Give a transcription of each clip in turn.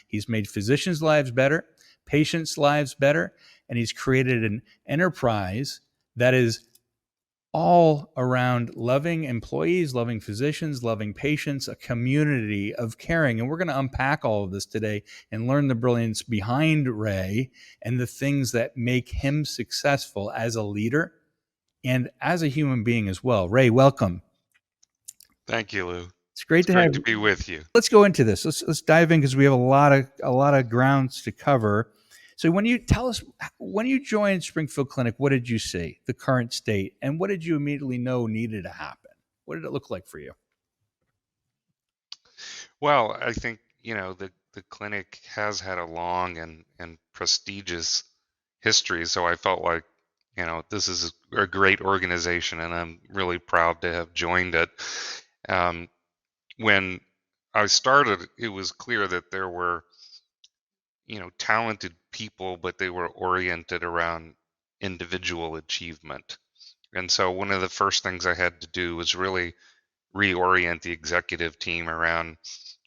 He's made physicians' lives better, patients' lives better, and he's created an enterprise that is all around loving employees, loving physicians, loving patients, a community of caring. And we're going to unpack all of this today and learn the brilliance behind Ray and the things that make him successful as a leader and as a human being as well. Ray, welcome. Thank you, Lou. It's great to be with you. Let's go into this. Let's dive in because we have a lot of grounds to cover. So when you tell us, when you joined Springfield Clinic, what did you see, the current state, and what did you immediately know needed to happen? What did it look like for you? Well, I think, the clinic has had a long and prestigious history. So I felt like, this is a great organization and I'm really proud to have joined it. When I started, it was clear that there were, talented people, but they were oriented around individual achievement. And so one of the first things I had to do was really reorient the executive team around,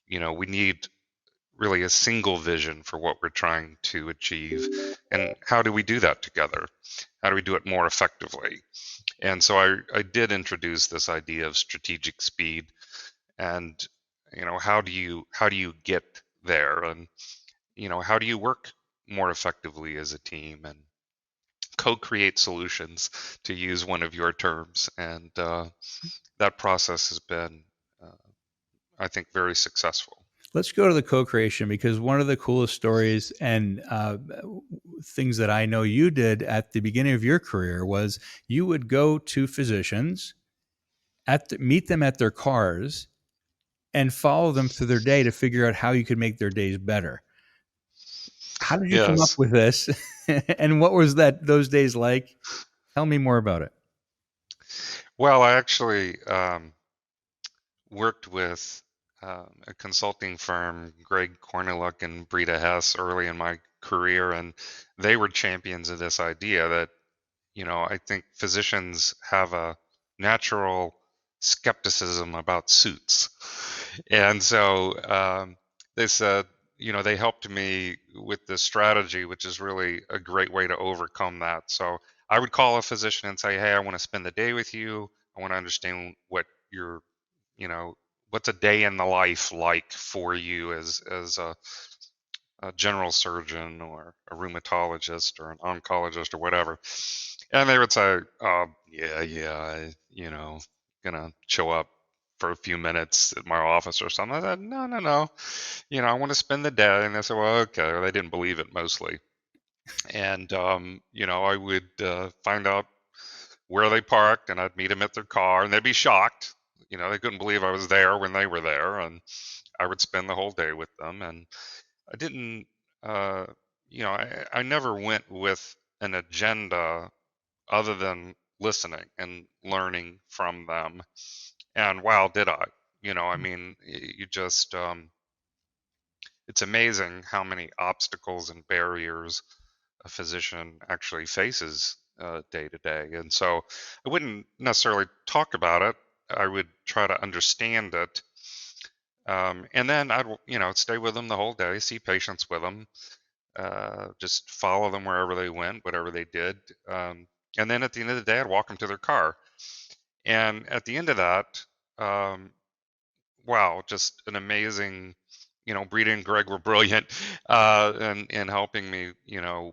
we need really a single vision for what we're trying to achieve. And how do we do that together? How do we do it more effectively? And so I did introduce this idea of strategic speed and, how do you get there? And, how do you work more effectively as a team and co-create solutions, to use one of your terms? And that process has been, I think, very successful. Let's go to the co-creation, because one of the coolest stories and things that I know you did at the beginning of your career was you would go to physicians, meet them at their cars, and follow them through their day to figure out how you could make their days better. How did you come up with this? And what was those days like? Tell me more about it. Well, I actually worked with a consulting firm, Greg Cornelick and Brita Hess, early in my career, and they were champions of this idea that, I think physicians have a natural skepticism about suits. And so they said, they helped me with this strategy, which is really a great way to overcome that. So I would call a physician and say, hey, I want to spend the day with you. I want to understand what your, what's a day in the life like for you as a general surgeon or a rheumatologist or an oncologist or whatever. And they would say, gonna show up for a few minutes at my office or something. I said, no. I want to spend the day. And they said, well, okay. Well, they didn't believe it mostly. And, I would find out where they parked and I'd meet them at their car and they'd be shocked. They couldn't believe I was there when they were there. And I would spend the whole day with them. And I didn't, I never went with an agenda other than listening and learning from them. And wow, did I? I mean, you just, it's amazing how many obstacles and barriers a physician actually faces day to day. And so I wouldn't necessarily talk about it. I would try to understand it. And then I'd, stay with them the whole day, see patients with them, just follow them wherever they went, whatever they did. And then at the end of the day, I'd walk them to their car. And at the end of that, wow, just an amazing, Brita and Greg were brilliant in helping me,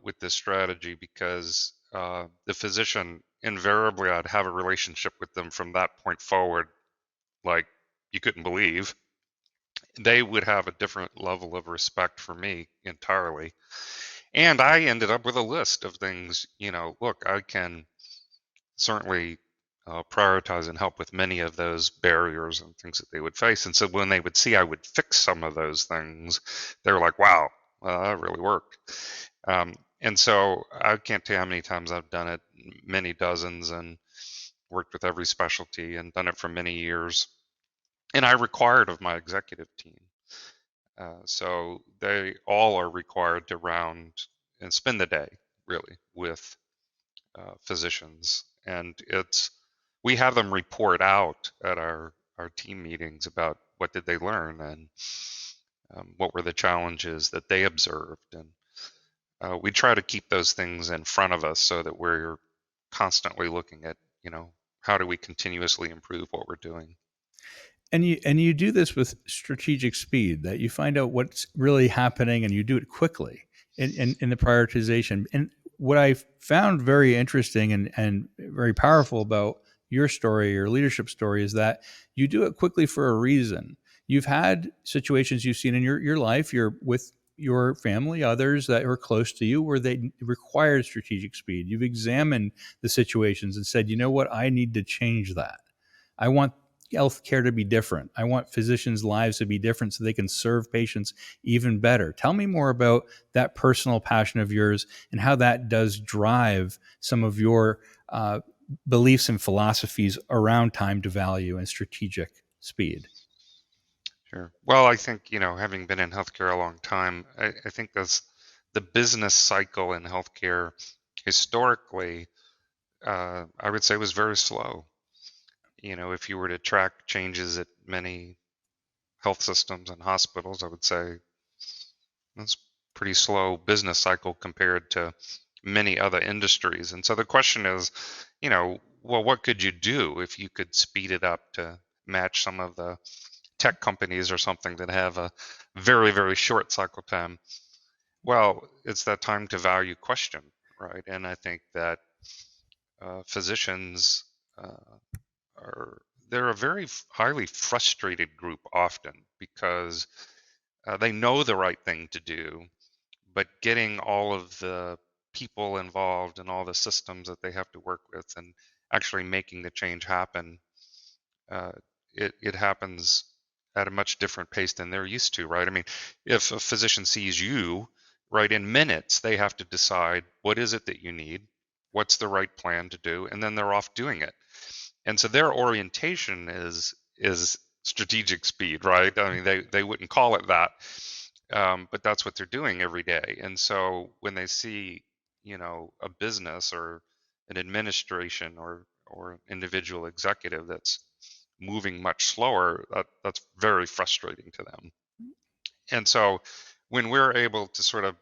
with this strategy, because the physician, invariably, I'd have a relationship with them from that point forward, like you couldn't believe. They would have a different level of respect for me entirely. And I ended up with a list of things, look, I can certainly prioritize and help with many of those barriers and things that they would face. And so when they would see I would fix some of those things, they were like, wow, that really worked. And so I can't tell you how many times I've done it, many dozens, and worked with every specialty and done it for many years. And I required of my executive team. So they all are required to round and spend the day really with physicians. And we have them report out at our team meetings about what did they learn. And what were the challenges that they observed, and we try to keep those things in front of us so that we're constantly looking at, how do we continuously improve what we're doing. And you do this with strategic speed, that you find out what's really happening and you do it quickly in the prioritization. And what I found very interesting and very powerful about your story, your leadership story, is that you do it quickly for a reason. You've had situations you've seen in your life, you're with your family, others that are close to you, where they required strategic speed. You've examined the situations and said, you know what, I need to change that. I want healthcare to be different. I want physicians' lives to be different so they can serve patients even better. Tell me more about that personal passion of yours and how that does drive some of your beliefs and philosophies around time to value and strategic speed. Sure. Well, I think, having been in healthcare a long time, I think that's the business cycle in healthcare historically, I would say was very slow. If you were to track changes at many health systems and hospitals, I would say that's pretty slow business cycle compared to many other industries. And so the question is, well, what could you do if you could speed it up to match some of the tech companies or something that have a very, very short cycle time? Well, it's that time to value question, right? And I think that physicians are they're a very highly frustrated group often because they know the right thing to do, but getting all of the people involved and all the systems that they have to work with and actually making the change happen, uh, it happens at a much different pace than they're used to, right? I mean, if a physician sees you, right, in minutes, they have to decide what is it that you need, what's the right plan to do, and then they're off doing it. And so their orientation is strategic speed, right? I mean, they wouldn't call it that, but that's what they're doing every day. And so when they see, a business or an administration or an individual executive that's moving much slower, that's very frustrating to them. And so when we're able to sort of,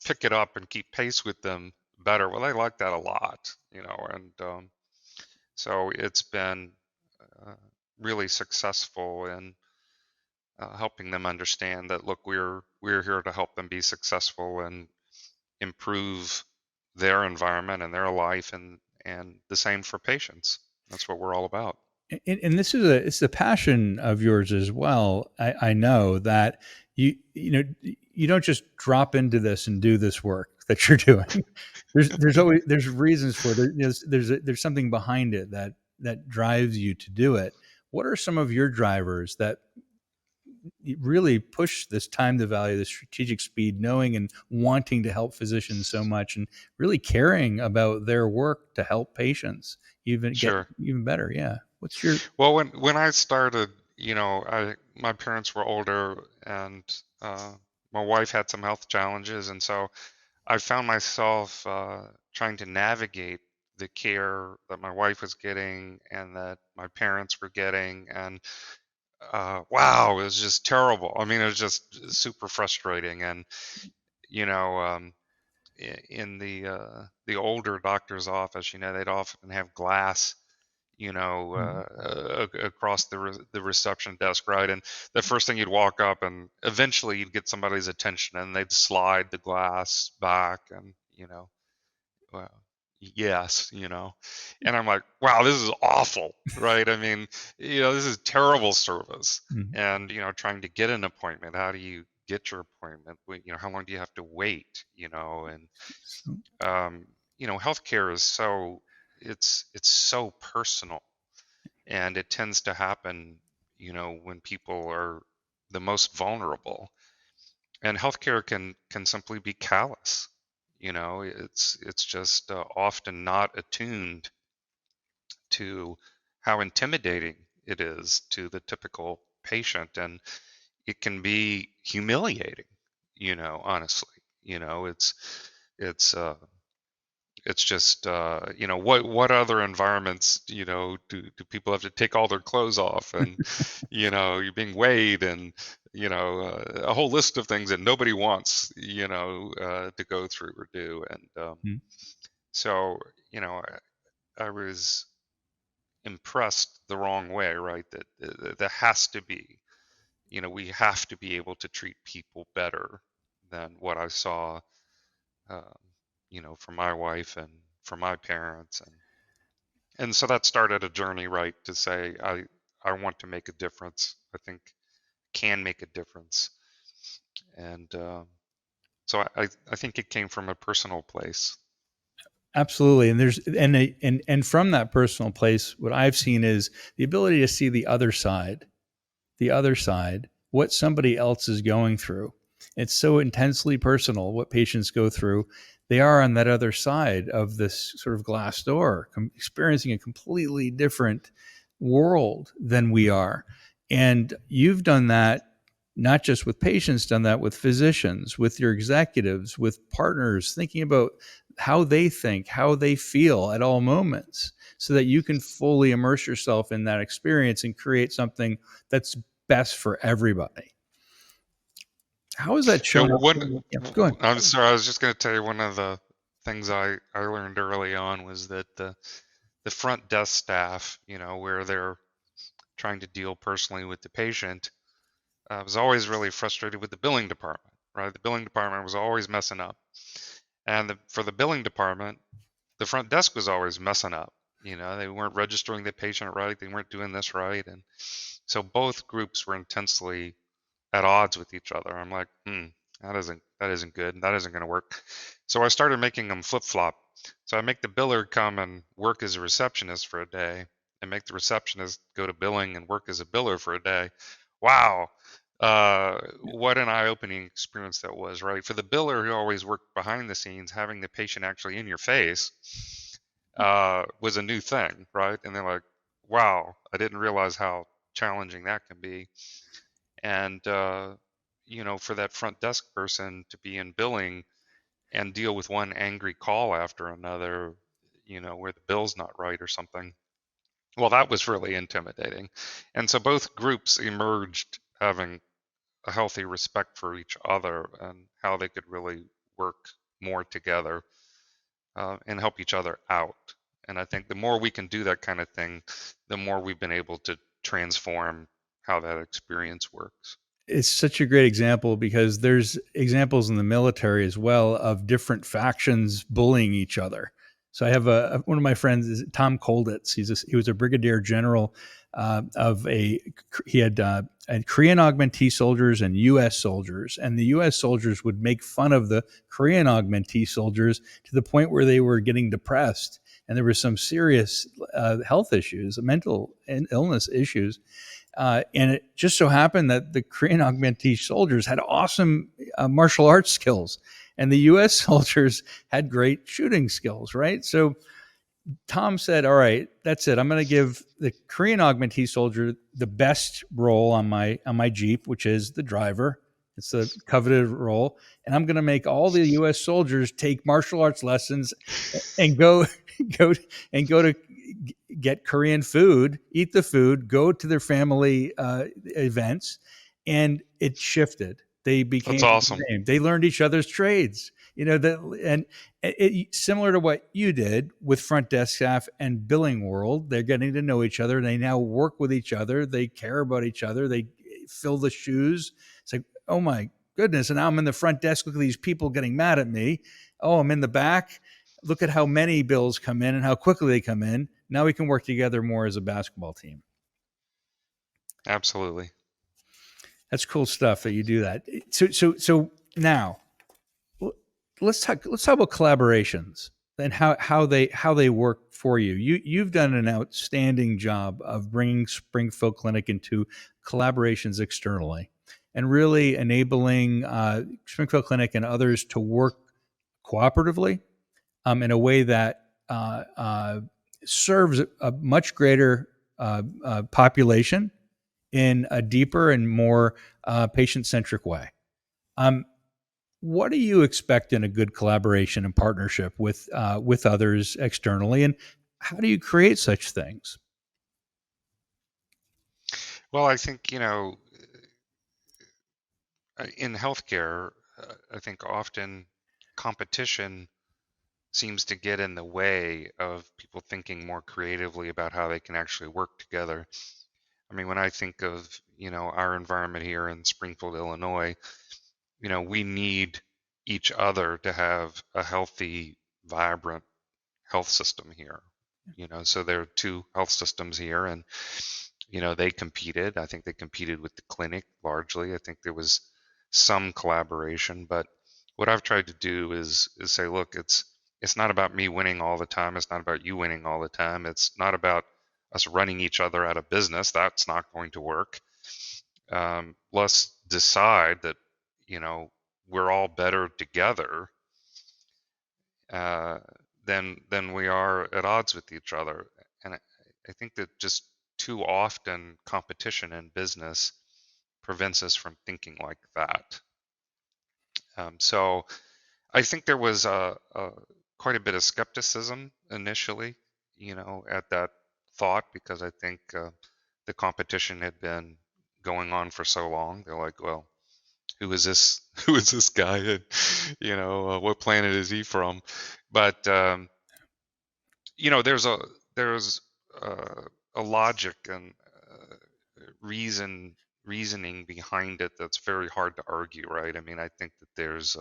pick it up and keep pace with them better, well, they like that a lot, and so it's been uh, really successful in helping them understand that, look, we're here to help them be successful and improve their environment and their life, and the same for patients. That's what we're all about. And this is it's a passion of yours as well. I know that you don't just drop into this and do this work that you're doing. There's always there's reasons for it. There's something behind it that drives you to do it. What are some of your drivers that really push this time to value, this strategic speed, knowing and wanting to help physicians so much, and really caring about their work to help patients even get Sure. even better? Yeah. What's your Well, when I started, my parents were older, and my wife had some health challenges, and so I found myself trying to navigate the care that my wife was getting and that my parents were getting, and wow, it was just terrible. I mean, it was just super frustrating. And you know, in the older doctor's office, they'd often have glass, across the reception desk, right? And the first thing you'd walk up, and eventually you'd get somebody's attention, and they'd slide the glass back, and well, yes, and I'm like, wow, this is awful, right? I mean, this is terrible service. Mhm. And trying to get an appointment, how do you get your appointment? How long do you have to wait? And So- healthcare is it's so personal, and it tends to happen, when people are the most vulnerable, and healthcare can simply be callous. It's just often not attuned to how intimidating it is to the typical patient, and it can be humiliating, honestly. It's It's just, what other environments, do people have to take all their clothes off, and, you're being weighed, and, a whole list of things that nobody wants, to go through or do. And Mm. so, I was impressed the wrong way, right? That there has to be, we have to be able to treat people better than what I saw, um, from my wife and from my parents. And so that started a journey, right, to say I want to make a difference. I think can make a difference. And so I think it came from a personal place. Absolutely. And there's and from that personal place, what I've seen is the ability to see the other side, what somebody else is going through. It's so intensely personal what patients go through. They are on that other side of this sort of glass door, experiencing a completely different world than we are. And you've done that not just with patients, done that with physicians, with your executives, with partners, thinking about how they think, how they feel at all moments, so that you can fully immerse yourself in that experience and create something that's best for everybody. How has that You shown know, up? Yeah, go ahead. I'm sorry, I was just going to tell you one of the things I learned early on was that the front desk staff, where they're trying to deal personally with the patient, was always really frustrated with the billing department, right? The billing department was always messing up. And for the billing department, the front desk was always messing up. They weren't registering the patient right. They weren't doing this right. And so both groups were intensely at odds with each other. I'm like, that isn't good. That isn't going to work. So I started making them flip flop. So I make the biller come and work as a receptionist for a day, and make the receptionist go to billing and work as a biller for a day. Wow. What an eye-opening experience that was, right? For the biller who always worked behind the scenes, having the patient actually in your face was a new thing, right? And they're like, wow, I didn't realize how challenging that can be. And for that front desk person to be in billing and deal with one angry call after another, where the bill's not right or something, well, that was really intimidating. And so both groups emerged having a healthy respect for each other and how they could really work more together, and help each other out. And I think the more we can do that kind of thing, the more we've been able to transform how that experience works. It's such a great example because there's examples in the military as well of different factions bullying each other. So I have one of my friends is Tom Kolditz. He was a brigadier general of he had Korean augmentee soldiers and U.S. soldiers, and the U.S. soldiers would make fun of the Korean augmentee soldiers to the point where they were getting depressed, and there were some serious health issues, mental illness issues. And it just so happened that the Korean augmentee soldiers had awesome martial arts skills, and the U.S. soldiers had great shooting skills, right? So Tom said, "All right, that's it. I'm going to give the Korean augmentee soldier the best role on my Jeep, which is the driver. It's the coveted role, and I'm going to make all the U.S. soldiers take martial arts lessons and go go to get Korean food, eat the food, go to their family events, and it shifted. They That's became the awesome. same. They learned each other's trades. And similar to what you did with front desk staff and billing world, they're getting to know each other. They now work with each other. They care about each other. They fill the shoes. It's like, oh my goodness! And now I'm in the front desk. Look at these people getting mad at me. Oh, I'm in the back. Look at how many bills come in and how quickly they come in. Now we can work together more as a basketball team. Absolutely. That's cool stuff that you do that. So now let's talk about collaborations and how they work for you. You've done an outstanding job of bringing Springfield Clinic into collaborations externally and really enabling Springfield Clinic and others to work cooperatively in a way that serves a much greater population in a deeper and more patient centric way. Um, what do you expect in a good collaboration and partnership with others externally, and how do you create such things? Well, I think, in healthcare, I think often competition seems to get in the way of people thinking more creatively about how they can actually work together. I mean, when I think of, our environment here in Springfield, Illinois, we need each other to have a healthy, vibrant health system here. So there are two health systems here, and they competed. I think they competed with the clinic largely. I think there was some collaboration, but what I've tried to do is say, look, it's not about me winning all the time. It's not about you winning all the time. It's not about us running each other out of business. That's not going to work. Let's decide that we're all better together uh, than we are at odds with each other. And I think that just too often competition in business prevents us from thinking like that. So I think there was quite a bit of skepticism initially, at that thought, because I think the competition had been going on for so long. They're like, well, who is this? Who is this guy? And what planet is he from? But there's a logic and reasoning behind it that's very hard to argue, right? I mean, I think that there's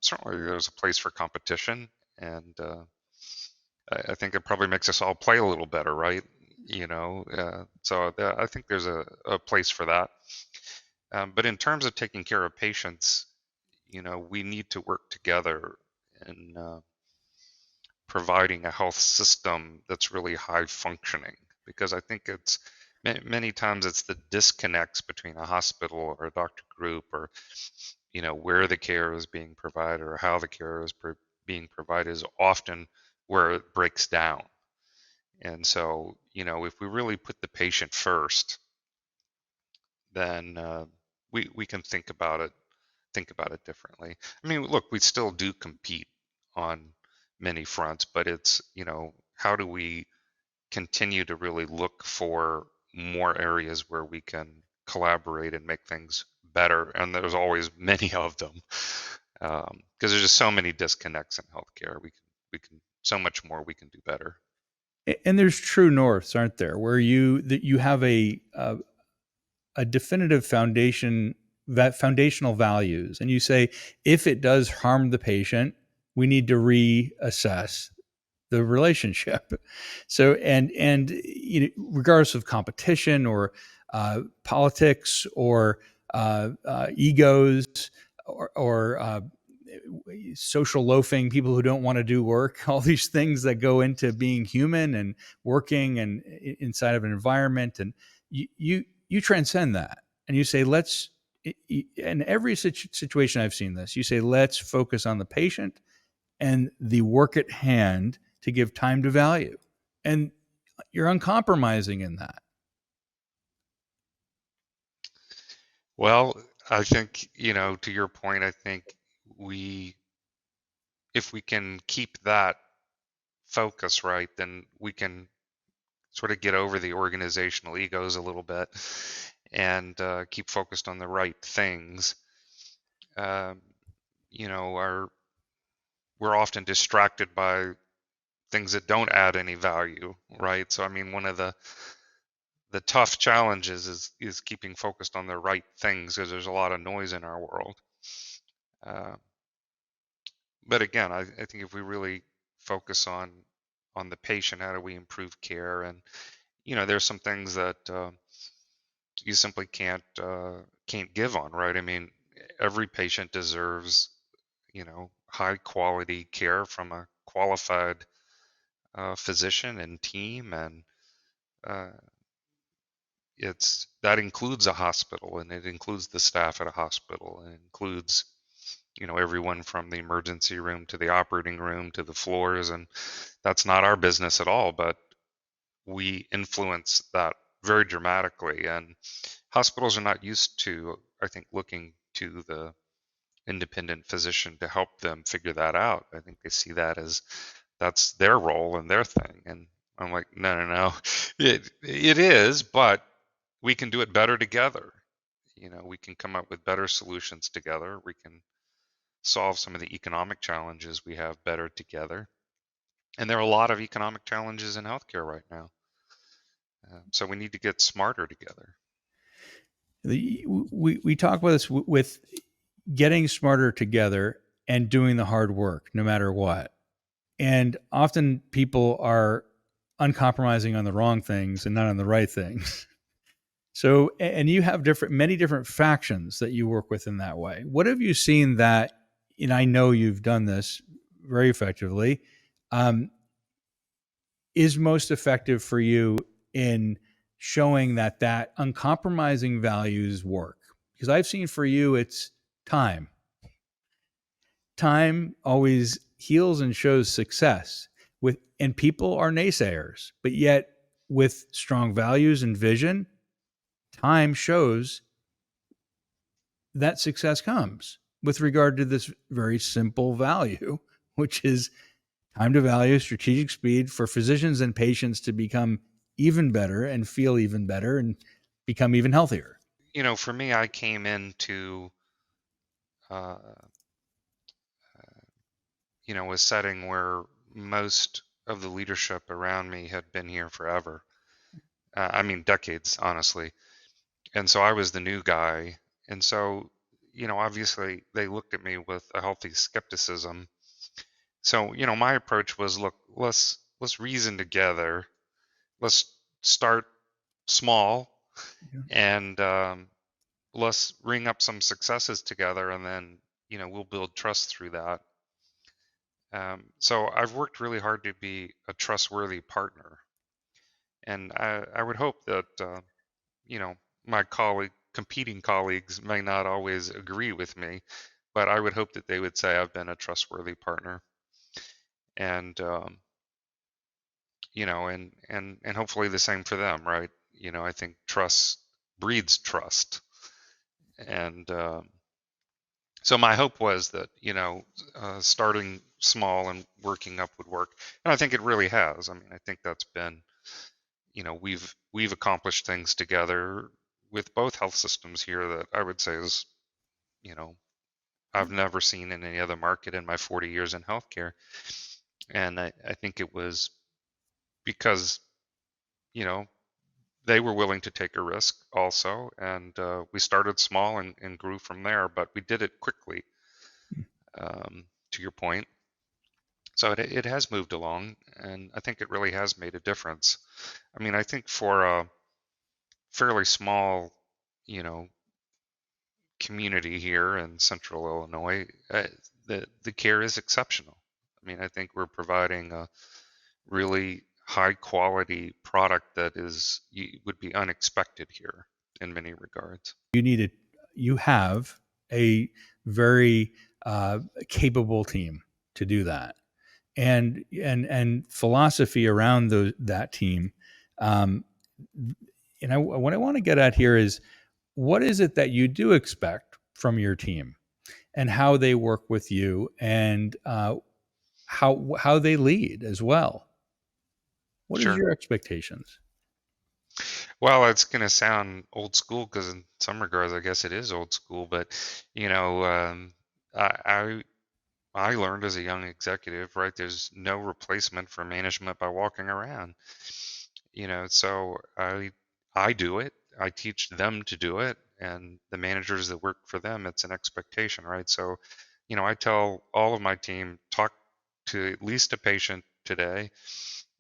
certainly there's a place for competition, and I think it probably makes us all play a little better, right? So I think there's a place for that. But in terms of taking care of patients, we need to work together in providing a health system that's really high functioning, because I think it's many times it's the disconnects between a hospital or a doctor group, or where the care is being provided or how the care is being provided is often where it breaks down. And so if we really put the patient first, then we can think about it differently. I mean, look, we still do compete on many fronts, but it's, how do we continue to really look for more areas where we can collaborate and make things better? And there's always many of them, because there's just so many disconnects in healthcare. We can so much more we can do better. And there's true norths, aren't there, where you have a definitive foundational values, and you say, if it does harm the patient, we need to reassess the relationship. So, and regardless of competition or politics or egos or social loafing, people who don't want to do work, all these things that go into being human and working and inside of an environment, and you transcend that, and you say, let's. In every situation I've seen this, you say, let's focus on the patient and the work at hand to give time to value. And you're uncompromising in that. Well, I think, to your point, I think we, if we can keep that focus right, then we can sort of get over the organizational egos a little bit and keep focused on the right things. Um, we're often distracted by things that don't add any value, right? So I mean, one of the tough challenges is keeping focused on the right things, because there's a lot of noise in our world. Uh, but again, I think if we really focus on the patient, how do we improve care? And there's some things that you simply can't give on, right? I mean, every patient deserves high quality care from a qualified physician and team, and uh, that includes a hospital, and it includes the staff at a hospital, and it includes everyone from the emergency room to the operating room to the floors. And that's not our business at all, but we influence that very dramatically. And hospitals are not used to, I think, looking to the independent physician to help them figure that out. I think they see that as that's their role and their thing. And I'm like, no, no, no. It is, but we can do it better together. We can come up with better solutions together. We can solve some of the economic challenges we have better together. And there are a lot of economic challenges in healthcare right now. So we need to get smarter together. We talk about this with getting smarter together and doing the hard work no matter what. And often people are uncompromising on the wrong things and not on the right things. So, and you have many different factions that you work with in that way. What have you seen that, and I know you've done this very effectively, is most effective for you in showing that uncompromising values work? Because I've seen for you, it's time. Time always heals and shows success and people are naysayers, but yet with strong values and vision, time shows that success comes with regard to this very simple value, which is time to value, strategic speed for physicians and patients to become even better and feel even better and become even healthier. For me, I came into uh, a setting where most of the leadership around me had been here forever. I mean, decades, honestly. And so I was the new guy. And so, obviously they looked at me with a healthy skepticism. So, my approach was, look, let's reason together. Let's start small Yeah. and let's ring up some successes together, and then, we'll build trust through that. So I've worked really hard to be a trustworthy partner. And I would hope that, my competing colleagues may not always agree with me, but I would hope that they would say I've been a trustworthy partner. And, and hopefully the same for them, right? I think trust breeds trust. And so my hope was that, starting small and working up would work. And I think it really has. I mean, I think that's been, we've accomplished things together with both health systems here that I would say is, I've never seen in any other market in my 40 years in healthcare. And I think it was because, they were willing to take a risk also. And we started small and grew from there, but we did it quickly, to your point. So it has moved along, and I think it really has made a difference. I mean, I think for a fairly small, you know, community here in Central Illinois, the care is exceptional. I mean, I think we're providing a really high quality product that would be unexpected here in many regards. You have a very capable team to do that, and philosophy around that team. Um, what I want to get at here is, what is it that you do expect from your team, and how they work with you, and how they lead as well. What is Sure. your expectations? Well, it's going to sound old school because in some regards, I guess it is old school. But you know, I I learned as a young executive, right? There's no replacement for management by walking around. So I do it. I teach them to do it, and the managers that work for them, it's an expectation, right? So, I tell all of my team, talk to at least a patient today.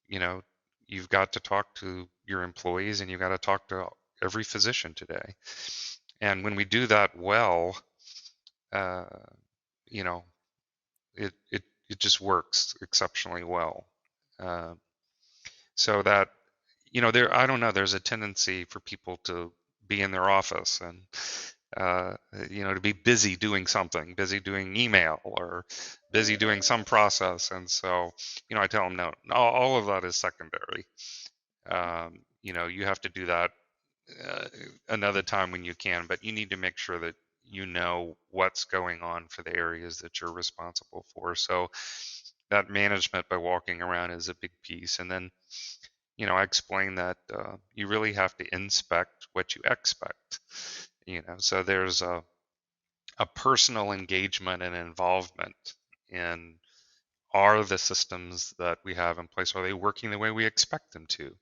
You know, you've got to talk to your employees, and you've got to talk to every physician today. And when we do that well, uh, you know, it just works exceptionally well. Uh, so that there, I don't know, there's a tendency for people to be in their office and to be busy doing something, busy doing email or busy doing some process. And so I tell them, no, all of that is secondary. You have to do that uh, another time when you can, but you need to make sure that you know what's going on for the areas that you're responsible for. So that management by walking around is a big piece. And then, I explain that you really have to inspect what you expect. So there's a personal engagement and involvement in, are the systems that we have in place, are they working the way we expect them to?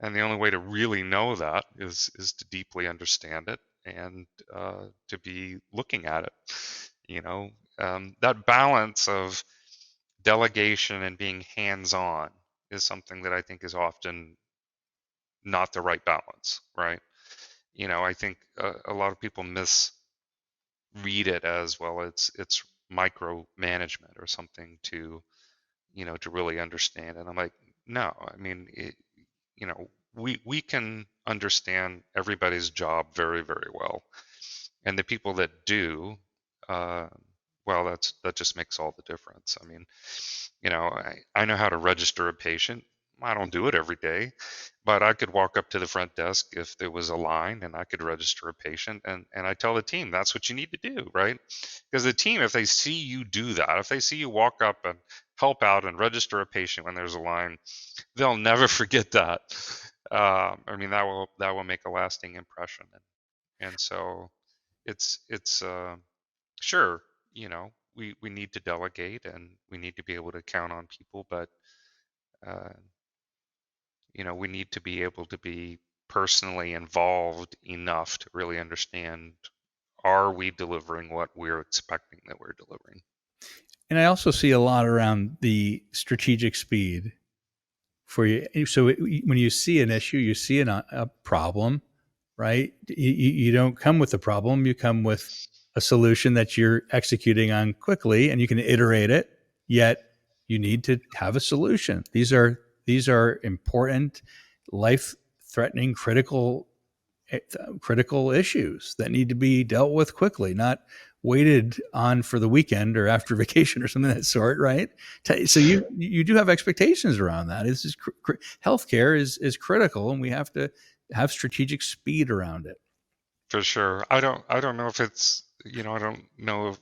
And the only way to really know that is to deeply understand it and to be looking at it. That balance of delegation and being hands-on is something that I think is often not the right balance, right? I think a lot of people misread it as, well, it's micromanagement or something to to really understand. And I'm like, no, I mean, we can understand everybody's job very, very well, and the people that do, uh, well, that just makes all the difference. I mean, I know how to register a patient. I don't do it every day, but I could walk up to the front desk if there was a line and I could register a patient, and I tell the team that's what you need to do, right? Because the team, if they see you do that, if they see you walk up and help out and register a patient when there's a line, they'll never forget that. I mean, that will make a lasting impression, and so it's sure, we need to delegate and we need to be able to count on people, but uh, we need to be able to be personally involved enough to really understand, are we delivering what we're expecting that we're delivering? And I also see a lot around the strategic speed for you. So when you see an issue, you see a problem, right? You don't come with a problem, you come with a solution that you're executing on quickly, and you can iterate it, yet you need to have a solution. These are important, life threatening, critical issues that need to be dealt with quickly, not waited on for the weekend or after vacation or something of that sort, right? So you do have expectations around that. This is healthcare is critical, and we have to have strategic speed around it. For sure. I don't know if it's, I don't know if,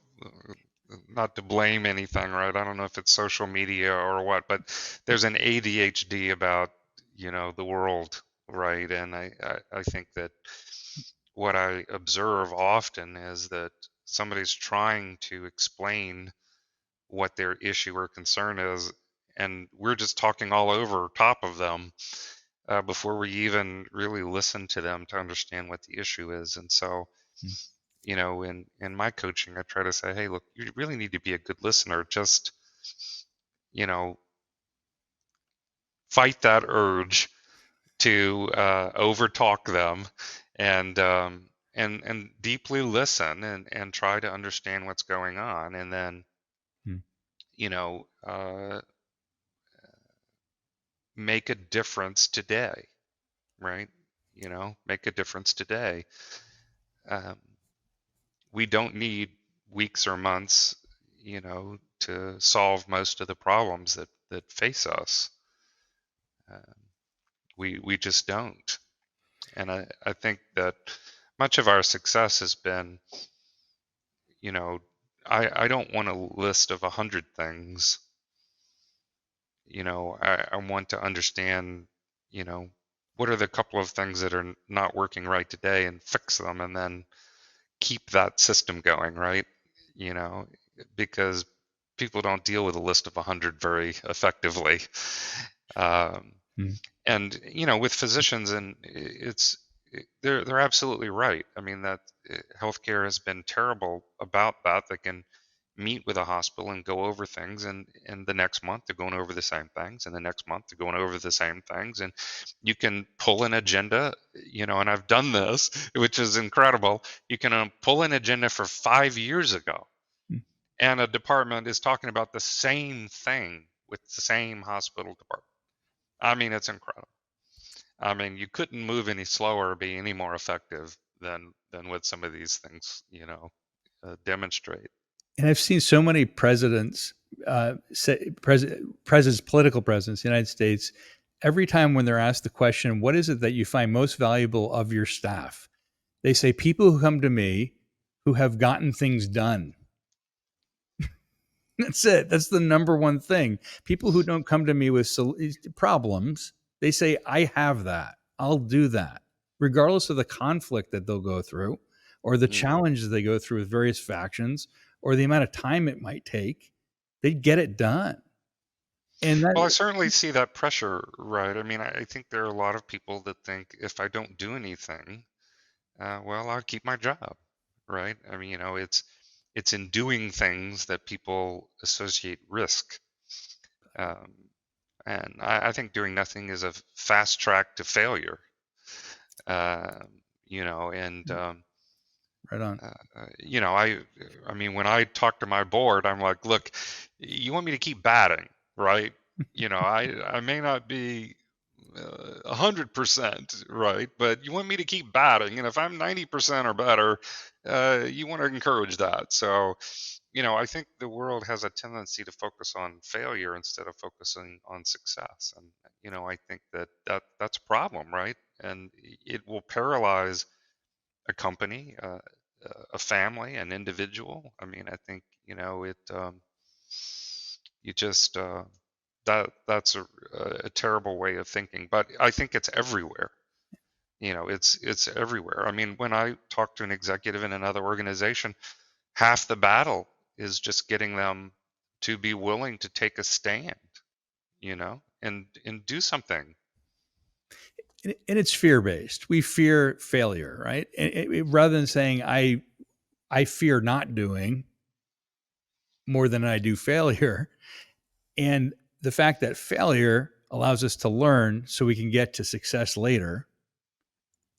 not to blame anything, right? I don't know if it's social media or what, but there's an ADHD about, the world, right? And I think that what I observe often is that somebody's trying to explain what their issue or concern is, and we're just talking all over top of them before we even really listen to them to understand what the issue is. And so, Hmm. in my coaching, I try to say, hey, look, you really need to be a good listener. Just, you know, fight that urge to overtalk them, and deeply listen, and try to understand what's going on, and then Hmm. you know make a difference today, right? Make a difference today. um, we don't need weeks or months, to solve most of the problems that face us. uh, we just don't. And I think that much of our success has been, you know, I don't want a list of 100 things. I want to understand, you know, what are the couple of things that are not working right today, and fix them, and then keep that system going, right? You know, because people don't deal with a list of 100 very effectively. Um, Hmm. and with physicians, and they're absolutely right. I mean, that healthcare has been terrible about that. They can meet with a hospital and go over things, and the next month they're going over the same things, and the next month they're going over the same things, and you can pull an agenda, and I've done this, which is incredible. You can pull an agenda for 5 years ago, Hmm. and a department is talking about the same thing with the same hospital department. I mean, it's incredible. I mean, you couldn't move any slower or be any more effective than what some of these things, demonstrate. And I've seen so many presidents, presidents, political presidents, in the United States, every time when they're asked the question, "What is it that you find most valuable of your staff?" They say, "People who come to me who have gotten things done. That's it. That's the number one thing. People who don't come to me with problems, they say, I have that. I'll do that, regardless of the conflict that they'll go through or the Mm. challenges they go through with various factions or the amount of time it might take. They get it done. And Well, I that, certainly see that pressure, right? I mean, I think there are a lot of people that think if I don't do anything, well, I'll keep my job, right? I mean, it's in doing things that people associate risk. Um, and I think doing nothing is a fast track to failure. Uh, you know, and right on. I mean, when I talk to my board, I'm like, look, you want me to keep batting, right? I may not be 100% right, but you want me to keep batting, and if I'm 90% or better, you want to encourage that. So, I think the world has a tendency to focus on failure instead of focusing on success, and I think that's a problem, right? And it will paralyze a company, a family, an individual. I mean, I think it. You just that's a terrible way of thinking, but I think it's everywhere. It's everywhere. I mean, when I talk to an executive in another organization, half the battle is just getting them to be willing to take a stand, and do something. And it's fear based. We fear failure, right? Rather than saying I fear not doing more than I do failure. And the fact that failure allows us to learn so we can get to success later,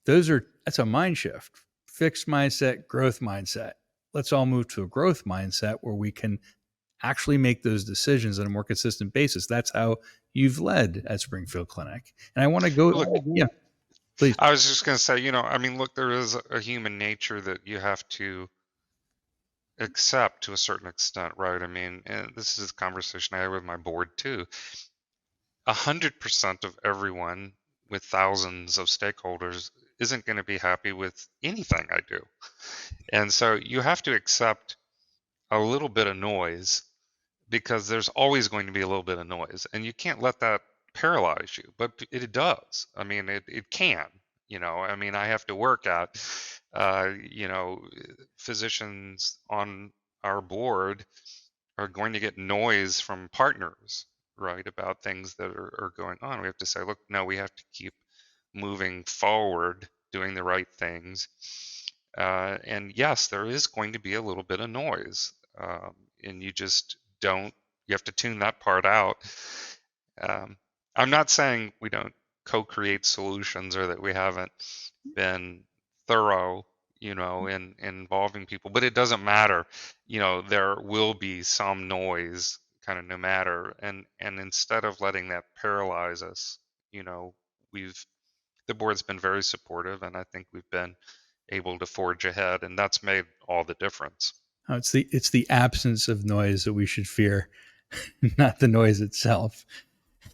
that's a mind shift. Fixed mindset, growth mindset. Let's all move to a growth mindset where we can actually make those decisions on a more consistent basis. That's how you've led at Springfield Clinic. And I want to go, Look, yeah, please. I was just going to say, I mean, look, there is a human nature that you have to accept to a certain extent, right? I mean, and this is a conversation I had with my board too. 100% of everyone with thousands of stakeholders isn't going to be happy with anything I do. And so you have to accept a little bit of noise because there's always going to be a little bit of noise, and you can't let that paralyze you, but it does. I mean, it can. I mean, I have to work at, physicians on our board are going to get noise from partners, right, about things that are going on. We have to say, look, no, we have to keep moving forward, doing the right things. And yes, there is going to be a little bit of noise, and you just don't. You have to tune that part out. Um, I'm not saying we don't co-create solutions or that we haven't been thorough, in involving people, but it doesn't matter. There will be some noise, kind of no matter. And instead of letting that paralyze us, we've the board's been very supportive, and I think we've been able to forge ahead, and that's made all the difference. Oh, it's the absence of noise that we should fear, not the noise itself.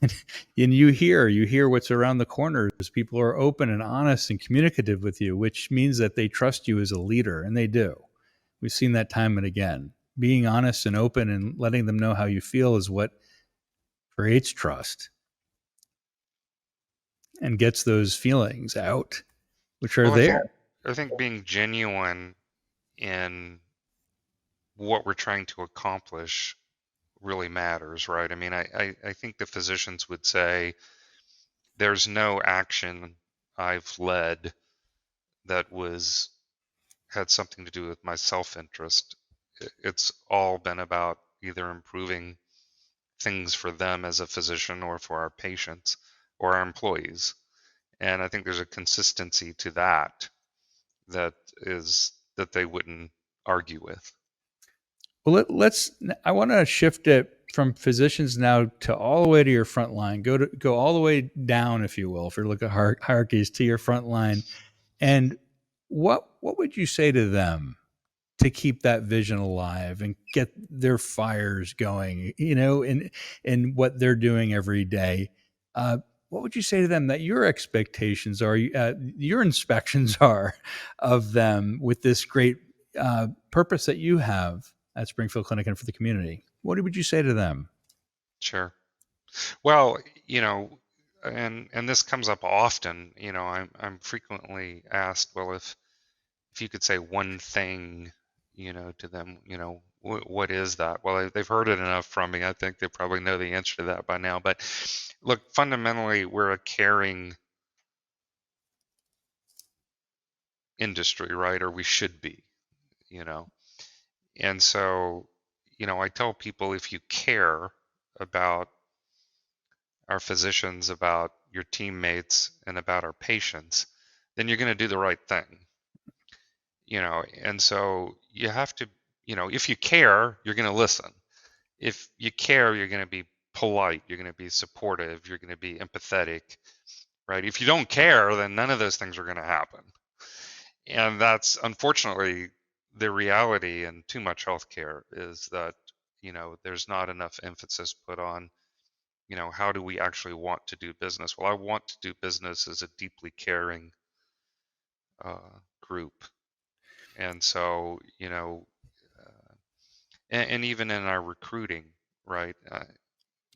And you hear what's around the corners. People are open and honest and communicative with you, which means that they trust you as a leader, and they do. We've seen that time and again. Being honest and open and letting them know how you feel is what creates trust and gets those feelings out, which are Well, there. I think being genuine in what we're trying to accomplish really matters, right? I mean, I think the physicians would say there's no action I've led that had something to do with my self-interest. It's all been about either improving things for them as a physician or for our patients or our employees. And I think there's a consistency to that they wouldn't argue with. Well, I want to shift it from physicians now to all the way to your front line. Go all the way down, if you will, if you look at hierarchies, to your front line. And what would you say to them to keep that vision alive and get their fires going, in what they're doing every day? What would you say to them that your expectations are, your inspections are of them with this great purpose that you have at Springfield Clinic and for the community, what would you say to them? Sure. Well, and this comes up often. I'm frequently asked, well, if you could say one thing, to them, what is that? Well, they've heard it enough from me. I think they probably know the answer to that by now. But look, fundamentally, we're a caring industry, right? Or we should be, you know. And so, I tell people, if you care about our physicians, about your teammates, and about our patients, then you're going to do the right thing. And so you have to, if you care, you're going to listen. If you care, you're going to be polite, you're going to be supportive, you're going to be empathetic, right? If you don't care, then none of those things are going to happen. And that's unfortunately the reality in too much healthcare, is that, there's not enough emphasis put on, how do we actually want to do business? Well, I want to do business as a deeply caring group. And so, and even in our recruiting, right?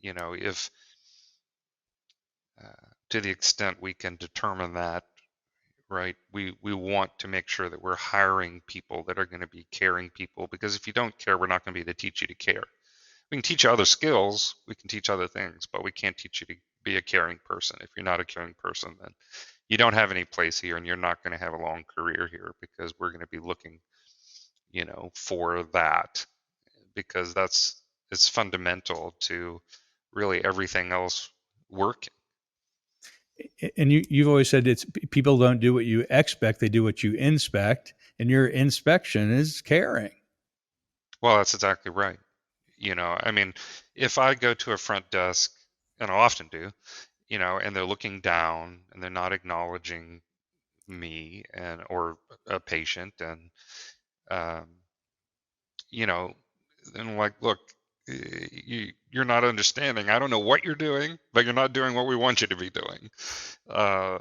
If to the extent we can determine that, right, we want to make sure that we're hiring people that are going to be caring people, because if you don't care, we're not going to be able to teach you to care. We can teach you other skills, we can teach other things, but we can't teach you to be a caring person. If you're not a caring person, then you don't have any place here, and you're not going to have a long career here, because we're going to be looking, for that, because it's fundamental to really everything else working. And you've always said it's people don't do what you expect, they do what you inspect, and your inspection is caring. Well, that's exactly right. I mean, if I go to a front desk, and I often do, and they're looking down and they're not acknowledging me or a patient, and um, you know and like, look, you're not understanding. I don't know what you're doing, but you're not doing what we want you to be doing. uh,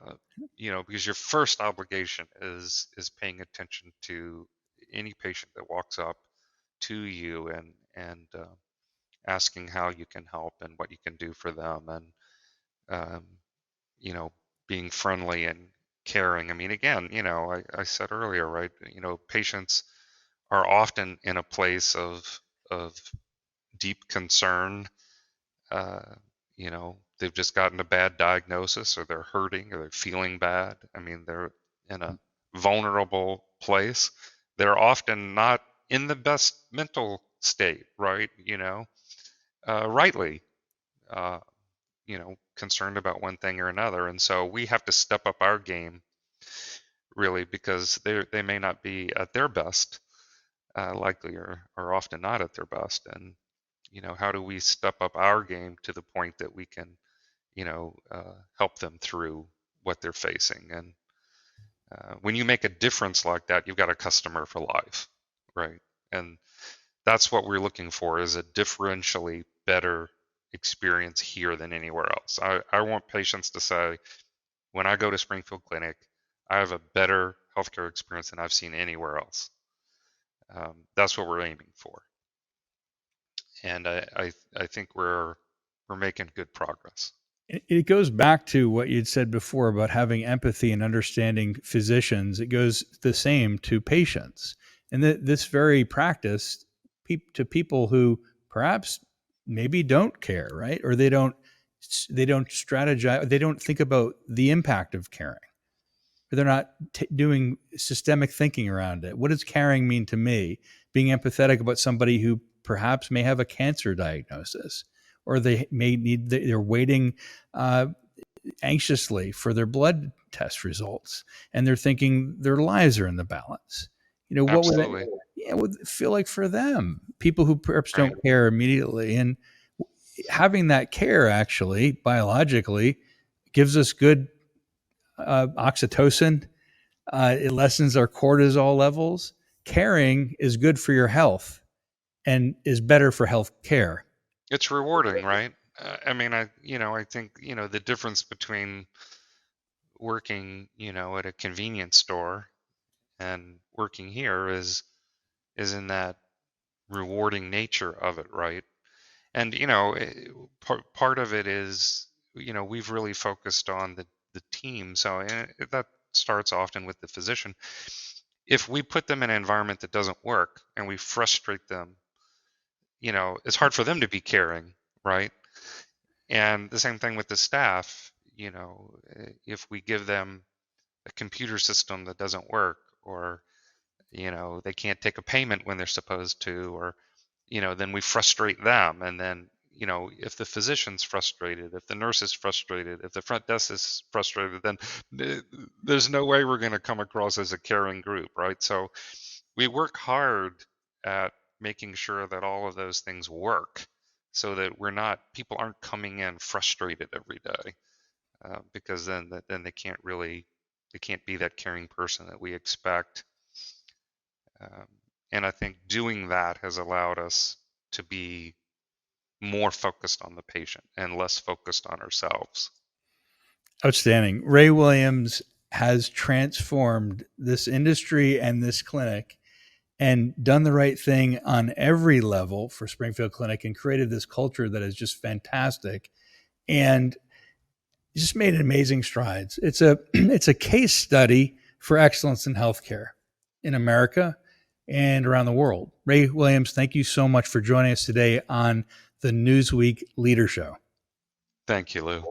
because your first obligation is paying attention to any patient that walks up to you, and asking how you can help and what you can do for them, and um, being friendly and caring. I mean, again, I said earlier, right? Patients are often in a place of deep concern. Uh, they've just gotten a bad diagnosis, or they're hurting, or they're feeling bad. I mean, they're in a vulnerable place. They're often not in the best mental state, right? Rightly, uh, concerned about one thing or another. And so we have to step up our game, really, because they may not be at their best, likely, or often not at their best. And, how do we step up our game to the point that we can, help them through what they're facing? And when you make a difference like that, you've got a customer for life, right? And that's what we're looking for, is a differentially better experience here than anywhere else. I want patients to say, when I go to Springfield Clinic, I have a better healthcare experience than I've seen anywhere else. That's what we're aiming for, and I think we're making good progress. It goes back to what you'd said before about having empathy and understanding physicians. It goes the same to patients. And this very practice to people who perhaps maybe don't care, right? Or they don't strategize, they don't think about the impact of caring. Or they're not doing systemic thinking around it. What does caring mean to me? Being empathetic about somebody who perhaps may have a cancer diagnosis, or they're waiting uh, anxiously for their blood test results, and they're thinking their lives are in the balance. What would Absolutely. it would feel like for them? People who perhaps Right. don't care immediately, and having that care actually biologically gives us good oxytocin. It lessens our cortisol levels. Caring is good for your health and is better for health care. It's rewarding, right? I mean, I think, the difference between working, at a convenience store and working here is, is in that rewarding nature of it, right? And part of it is, we've really focused on the team. So that starts often with the physician. If we put them in an environment that doesn't work and we frustrate them, it's hard for them to be caring, right? And the same thing with the staff. If we give them a computer system that doesn't work, or they can't take a payment when they're supposed to, or then we frustrate them. And then if the physician's frustrated, if the nurse is frustrated, if the front desk is frustrated, then there's no way we're going to come across as a caring group, right? So we work hard at making sure that all of those things work, so that people aren't coming in frustrated every day, because then they can't be that caring person that we expect. And I think doing that has allowed us to be more focused on the patient and less focused on ourselves. Outstanding. Ray Williams has transformed this industry and this clinic and done the right thing on every level for Springfield Clinic and created this culture that is just fantastic and just made amazing strides. It's a case study for excellence in healthcare in America and around the world. Ray Williams, thank you so much for joining us today on the Newsweek Leader Show. Thank you, Lou.